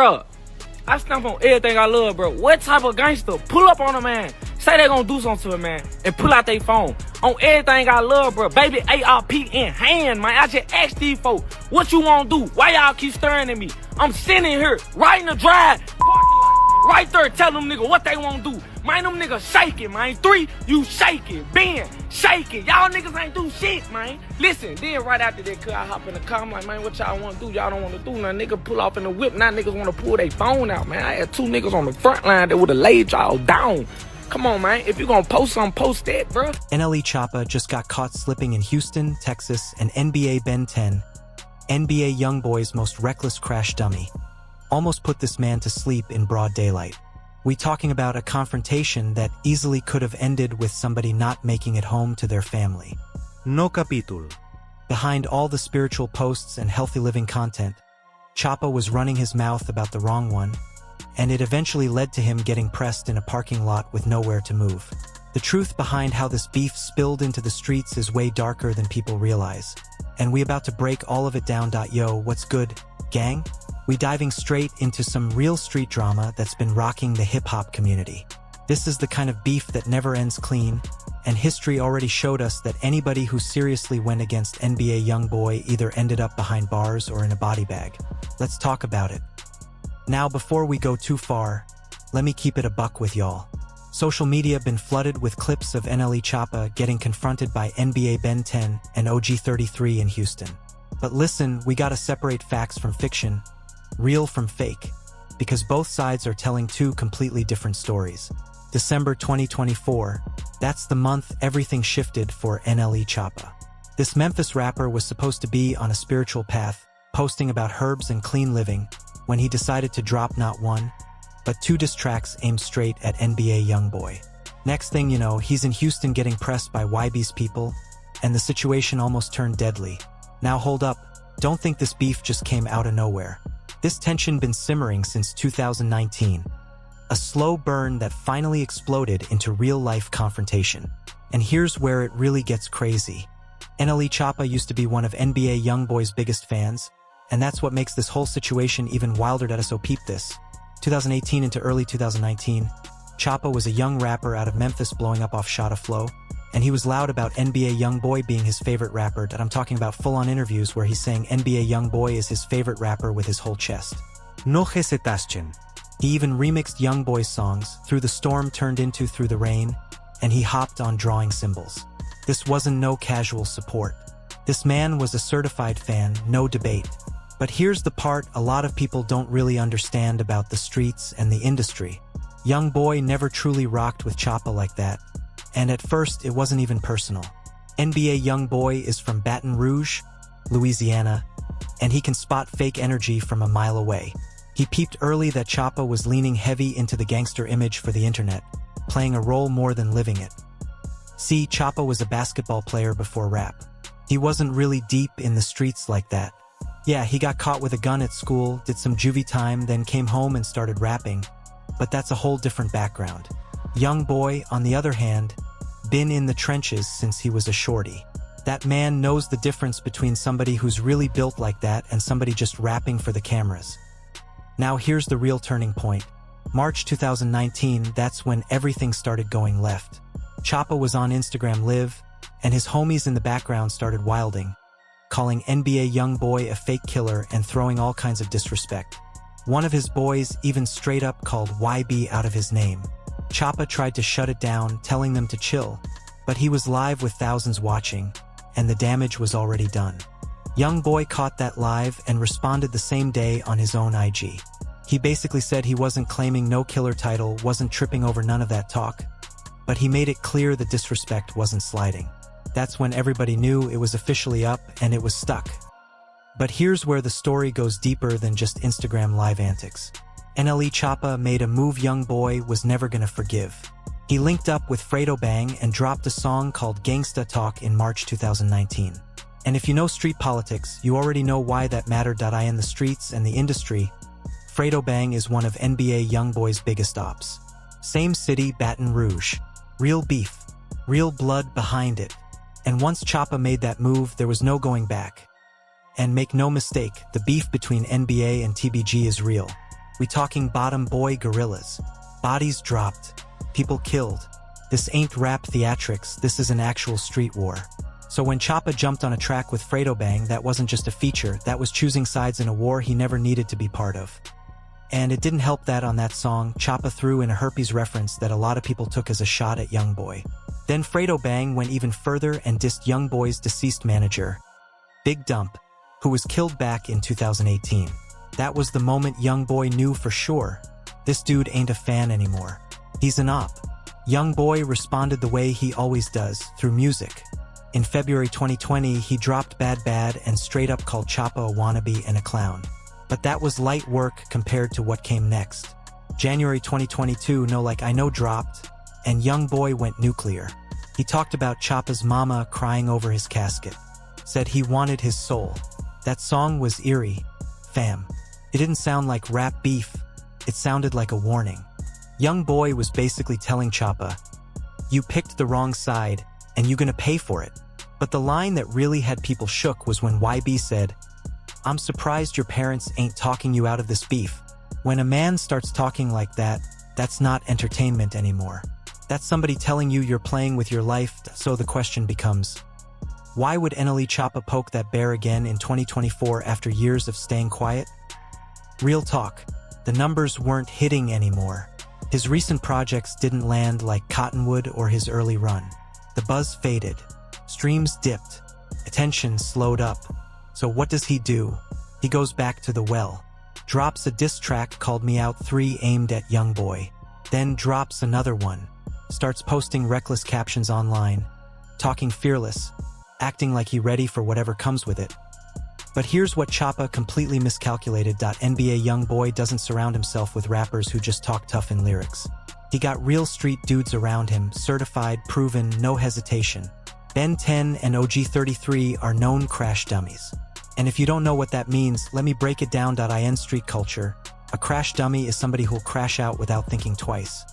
Bro, I stamp on everything I love, bro. What type of gangster pull up on a man, say they gonna do something to a man, and pull out their phone on everything I love, bro? Baby, ARP in hand, man. I just asked these folks, what you wanna do? Why y'all keep staring at me? I'm sitting here, right in the drive, parking lot, right there, tell them niggas what they wanna do. Man, them niggas shaking, man. 3, you shaking. Ben, shaking. Y'all niggas ain't do shit, man. Listen, then right after that, cause I hop in the car, I'm like, man, what y'all wanna do? Y'all don't wanna do nothing. Nigga pull off in the whip, now niggas wanna pull their phone out, man. I had 2 niggas on the front line that would've laid y'all down. Come on, man. If you gonna post something, post that, bro. NLE Choppa just got caught slipping in Houston, Texas, and NBA Ben 10, NBA YoungBoy's most reckless crash dummy, almost put this man to sleep in broad daylight. We talking about a confrontation that easily could have ended with somebody not making it home to their family. No capítulo. Behind all the spiritual posts and healthy living content, Choppa was running his mouth about the wrong one, and it eventually led to him getting pressed in a parking lot with nowhere to move. The truth behind how this beef spilled into the streets is way darker than people realize, and we about to break all of it down. Yo, what's good, gang? We diving straight into some real street drama that's been rocking the hip-hop community. This is the kind of beef that never ends clean, and history already showed us that anybody who seriously went against NBA YoungBoy either ended up behind bars or in a body bag. Let's talk about it. Now, before we go too far, let me keep it a buck with y'all. Social media been flooded with clips of NLE Choppa getting confronted by NBA Ben 10 and OG 33 in Houston. But listen, we gotta separate facts from fiction, real from fake, because both sides are telling 2 completely different stories. December 2024, that's the month everything shifted for NLE Choppa. This Memphis rapper was supposed to be on a spiritual path, posting about herbs and clean living, when he decided to drop not 1, but 2 diss tracks aimed straight at NBA YoungBoy. Next thing you know, he's in Houston getting pressed by YB's people, and the situation almost turned deadly. Now hold up, don't think this beef just came out of nowhere. This tension been simmering since 2019. A slow burn that finally exploded into real-life confrontation. And here's where it really gets crazy. NLE Choppa used to be one of NBA YoungBoy's biggest fans, and that's what makes this whole situation even wilder. So peep this. 2018 into early 2019, Choppa was a young rapper out of Memphis blowing up off Shotta Flow, and he was loud about NBA YoungBoy being his favorite rapper. That I'm talking about full-on interviews where he's saying NBA YoungBoy is his favorite rapper with his whole chest. No hesitación. He even remixed YoungBoy's songs, Through the Storm turned into Through the Rain, and he hopped on drawing symbols. This wasn't no casual support. This man was a certified fan, no debate. But here's the part a lot of people don't really understand about the streets and the industry. YoungBoy never truly rocked with Choppa like that. And at first, it wasn't even personal. NBA YoungBoy is from Baton Rouge, Louisiana, and he can spot fake energy from a mile away. He peeped early that Choppa was leaning heavy into the gangster image for the internet, playing a role more than living it. See, Choppa was a basketball player before rap. He wasn't really deep in the streets like that. Yeah, he got caught with a gun at school, did some juvie time, then came home and started rapping. But that's a whole different background. YoungBoy, on the other hand, been in the trenches since he was a shorty. That man knows the difference between somebody who's really built like that and somebody just rapping for the cameras. Now here's the real turning point. March 2019, that's when everything started going left. Choppa was on Instagram Live, and his homies in the background started wilding, calling NBA YoungBoy a fake killer and throwing all kinds of disrespect. One of his boys even straight up called YB out of his name. Choppa tried to shut it down, telling them to chill, but he was live with thousands watching, and the damage was already done. YoungBoy caught that live and responded the same day on his own IG. He basically said he wasn't claiming no killer title, wasn't tripping over none of that talk, but he made it clear the disrespect wasn't sliding. That's when everybody knew it was officially up and it was stuck. But here's where the story goes deeper than just Instagram live antics. NLE Choppa made a move YoungBoy was never gonna forgive. He linked up with Fredo Bang and dropped a song called Gangsta Talk in March 2019. And if you know street politics, you already know why that mattered. In the streets and the industry, Fredo Bang is one of NBA YoungBoy's biggest ops. Same city, Baton Rouge. Real beef. Real blood behind it. And once Choppa made that move, there was no going back. And make no mistake, the beef between NBA and TBG is real. We talking bottom boy gorillas. Bodies dropped. People killed. This ain't rap theatrics, this is an actual street war. So when Choppa jumped on a track with Fredo Bang, that wasn't just a feature, that was choosing sides in a war he never needed to be part of. And it didn't help that on that song, Choppa threw in a herpes reference that a lot of people took as a shot at Youngboy. Then Fredo Bang went even further and dissed Youngboy's deceased manager, Big Dump, who was killed back in 2018. That was the moment Youngboy knew for sure, this dude ain't a fan anymore. He's an op. Youngboy responded the way he always does, through music. In February 2020, he dropped Bad Bad and straight up called Choppa a wannabe and a clown. But that was light work compared to what came next. January 2022, No Like I Know dropped, and Youngboy went nuclear. He talked about Choppa's mama crying over his casket. Said he wanted his soul. That song was eerie, fam. It didn't sound like rap beef, it sounded like a warning. Youngboy was basically telling Choppa, you picked the wrong side, and you gonna pay for it. But the line that really had people shook was when YB said, I'm surprised your parents ain't talking you out of this beef. When a man starts talking like that, that's not entertainment anymore. That's somebody telling you you're playing with your life, so the question becomes, why would NLE Choppa poke that bear again in 2024 after years of staying quiet? Real talk, the numbers weren't hitting anymore. His recent projects didn't land like Cottonwood or his early run. The buzz faded, streams dipped, attention slowed up. So what does he do? He goes back to the well, drops a diss track called Me Out 3 aimed at Youngboy, then drops another one, starts posting reckless captions online, talking fearless, acting like he ready for whatever comes with it. But here's what Choppa completely miscalculated. NBA Youngboy doesn't surround himself with rappers who just talk tough in lyrics. He got real street dudes around him, certified, proven, no hesitation. Ben 10 and OG33 are known crash dummies. And if you don't know what that means, let me break it down. In street culture, a crash dummy is somebody who'll crash out without thinking twice.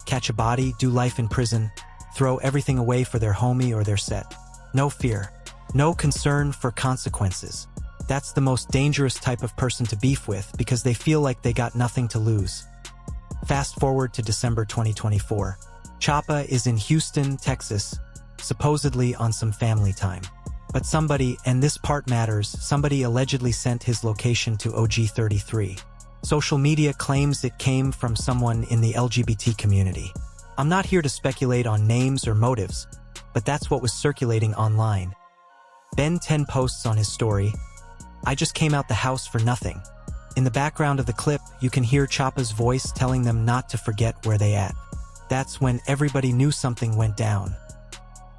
Catch a body, do life in prison, throw everything away for their homie or their set. No fear, no concern for consequences. That's the most dangerous type of person to beef with because they feel like they got nothing to lose. Fast forward to December 2024. Choppa is in Houston, Texas, supposedly on some family time. But somebody, and this part matters, somebody allegedly sent his location to OG33. Social media claims it came from someone in the LGBT community. I'm not here to speculate on names or motives, but that's what was circulating online. Ben 10 posts on his story, I just came out the house for nothing. In the background of the clip, you can hear Choppa's voice telling them not to forget where they at. That's when everybody knew something went down.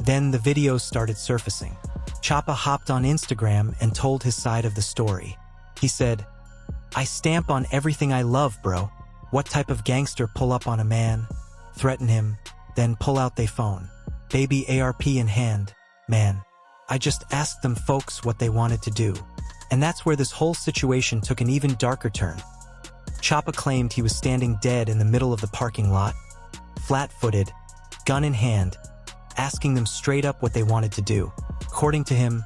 Then the videos started surfacing. Choppa hopped on Instagram and told his side of the story. He said, I stamp on everything I love, bro. What type of gangster pull up on a man, threaten him, then pull out they phone? Baby ARP in hand, man. I just asked them folks what they wanted to do. And that's where this whole situation took an even darker turn. Choppa claimed he was standing dead in the middle of the parking lot, flat-footed, gun in hand, asking them straight up what they wanted to do. According to him,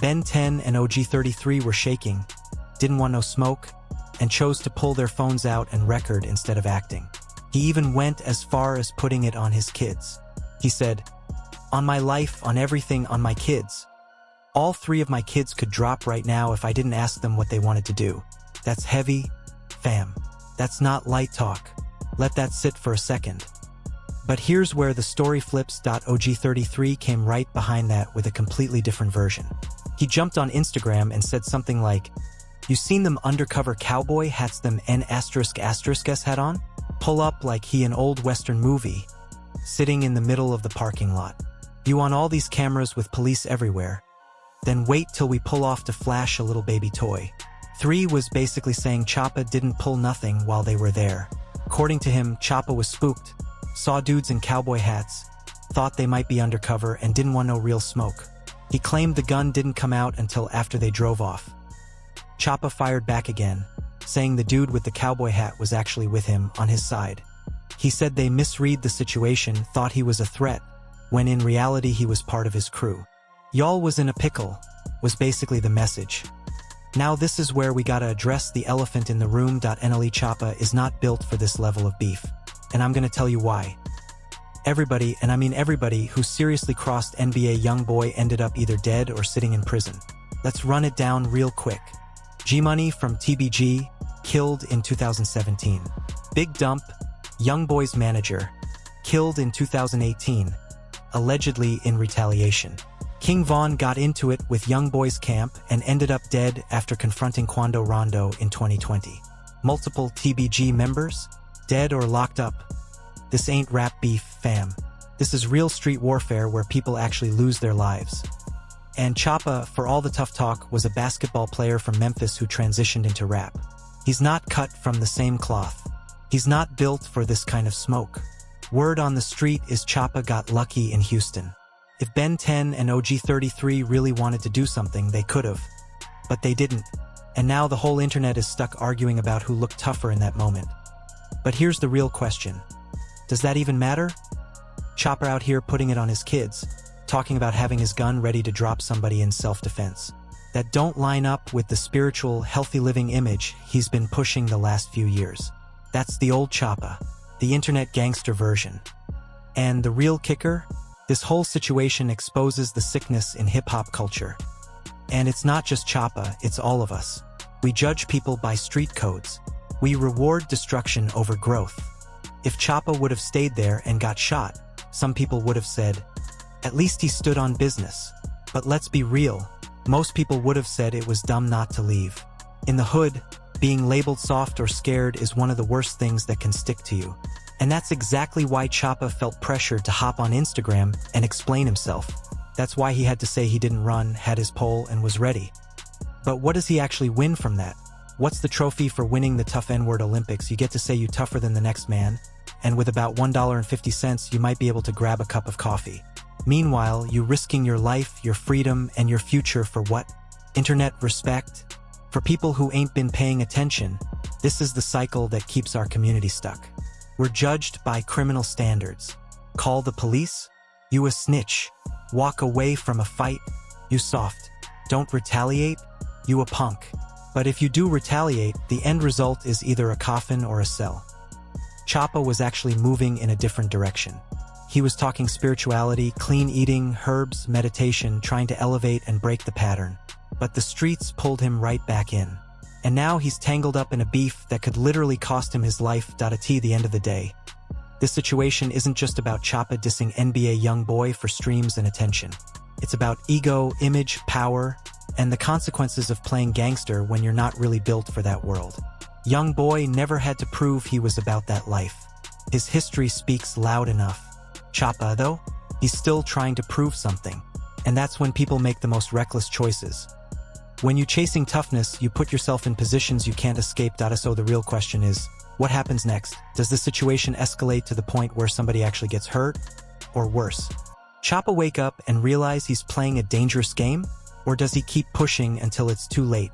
Ben 10 and OG33 were shaking, didn't want no smoke, and chose to pull their phones out and record instead of acting. He even went as far as putting it on his kids. He said, on my life, on everything, on my kids. All 3 of my kids could drop right now if I didn't ask them what they wanted to do. That's heavy, fam. That's not light talk. Let that sit for a second. But here's where the story flips. OG33 came right behind that with a completely different version. He jumped on Instagram and said something like, you seen them undercover cowboy hats them N*****s had on? Pull up like he an old western movie, sitting in the middle of the parking lot. You on all these cameras with police everywhere. Then wait till we pull off to flash a little baby toy. 3 was basically saying Choppa didn't pull nothing while they were there. According to him, Choppa was spooked, saw dudes in cowboy hats, thought they might be undercover and didn't want no real smoke. He claimed the gun didn't come out until after they drove off. Choppa fired back again, saying the dude with the cowboy hat was actually with him on his side. He said they misread the situation, thought he was a threat, when in reality he was part of his crew. Y'all was in a pickle, was basically the message. Now this is where we gotta address the elephant in the room. NLE Choppa is not built for this level of beef. And I'm gonna tell you why. Everybody, and I mean everybody, who seriously crossed NBA YoungBoy ended up either dead or sitting in prison. Let's run it down real quick. G-Money from TBG, killed in 2017. Big Dump, YoungBoy's manager, killed in 2018, allegedly in retaliation. King Von got into it with YoungBoy's camp and ended up dead after confronting Quando Rondo in 2020. Multiple TBG members, dead or locked up. This ain't rap beef, fam. This is real street warfare where people actually lose their lives. And Choppa, for all the tough talk, was a basketball player from Memphis who transitioned into rap. He's not cut from the same cloth. He's not built for this kind of smoke. Word on the street is Choppa got lucky in Houston. If Ben 10 and OG 33 really wanted to do something, they could've. But they didn't. And now the whole internet is stuck arguing about who looked tougher in that moment. But here's the real question. Does that even matter? Choppa out here putting it on his kids, talking about having his gun ready to drop somebody in self-defense. That don't line up with the spiritual, healthy living image he's been pushing the last few years. That's the old Choppa, the internet gangster version. And the real kicker? This whole situation exposes the sickness in hip-hop culture. And it's not just Choppa, it's all of us. We judge people by street codes. We reward destruction over growth. If Choppa would have stayed there and got shot, some people would have said, at least he stood on business. But let's be real, most people would have said it was dumb not to leave. In the hood, being labeled soft or scared is one of the worst things that can stick to you. And that's exactly why Choppa felt pressured to hop on Instagram and explain himself. That's why he had to say he didn't run, had his pole, and was ready. But what does he actually win from that? What's the trophy for winning the tough N-word Olympics? You get to say you tougher than the next man, and with about $1.50 you might be able to grab a cup of coffee. Meanwhile, you risking your life, your freedom, and your future for what? Internet respect? For people who ain't been paying attention, this is the cycle that keeps our community stuck. We're judged by criminal standards. Call the police? You a snitch. Walk away from a fight? You soft. Don't retaliate? You a punk. But if you do retaliate, the end result is either a coffin or a cell. Choppa was actually moving in a different direction. He was talking spirituality, clean eating, herbs, meditation, trying to elevate and break the pattern. But the streets pulled him right back in. And now he's tangled up in a beef that could literally cost him his life. At the end of the day. This situation isn't just about Choppa dissing NBA YoungBoy for streams and attention. It's about ego, image, power, and the consequences of playing gangster when you're not really built for that world. YoungBoy never had to prove he was about that life. His history speaks loud enough. Choppa, though, he's still trying to prove something. And that's when people make the most reckless choices. When you're chasing toughness, you put yourself in positions you can't escape. So the real question is, what happens next? Does the situation escalate to the point where somebody actually gets hurt? Or worse? Choppa wake up and realize he's playing a dangerous game? Or does he keep pushing until it's too late?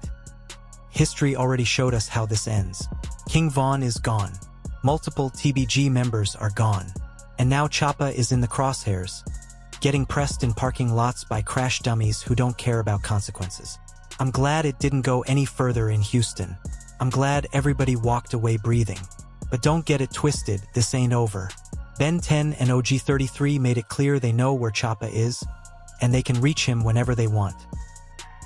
History already showed us how this ends. King Von is gone. Multiple TBG members are gone. And now Choppa is in the crosshairs, getting pressed in parking lots by crash dummies who don't care about consequences. I'm glad it didn't go any further in Houston. I'm glad everybody walked away breathing. But don't get it twisted, this ain't over. Ben 10 and OG 33 made it clear they know where Choppa is, and they can reach him whenever they want.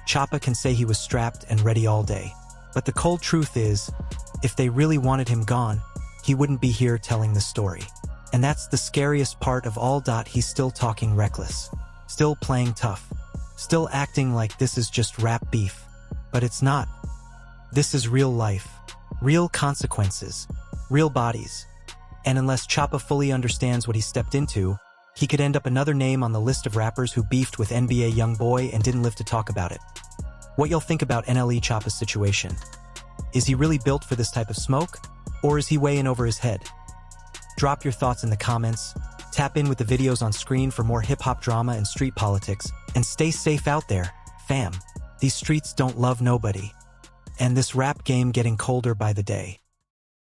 Choppa can say he was strapped and ready all day. But the cold truth is, if they really wanted him gone, he wouldn't be here telling the story. And that's the scariest part of all. He's still talking reckless, still playing tough, still acting like this is just rap beef. But it's not. This is real life, real consequences, real bodies. And unless Choppa fully understands what he stepped into, he could end up another name on the list of rappers who beefed with NBA YoungBoy and didn't live to talk about it. What y'all think about NLE Choppa's situation? Is he really built for this type of smoke? Or is he way in over his head? Drop your thoughts in the comments, tap in with the videos on screen for more hip-hop drama and street politics, and stay safe out there, fam. These streets don't love nobody. And this rap game getting colder by the day.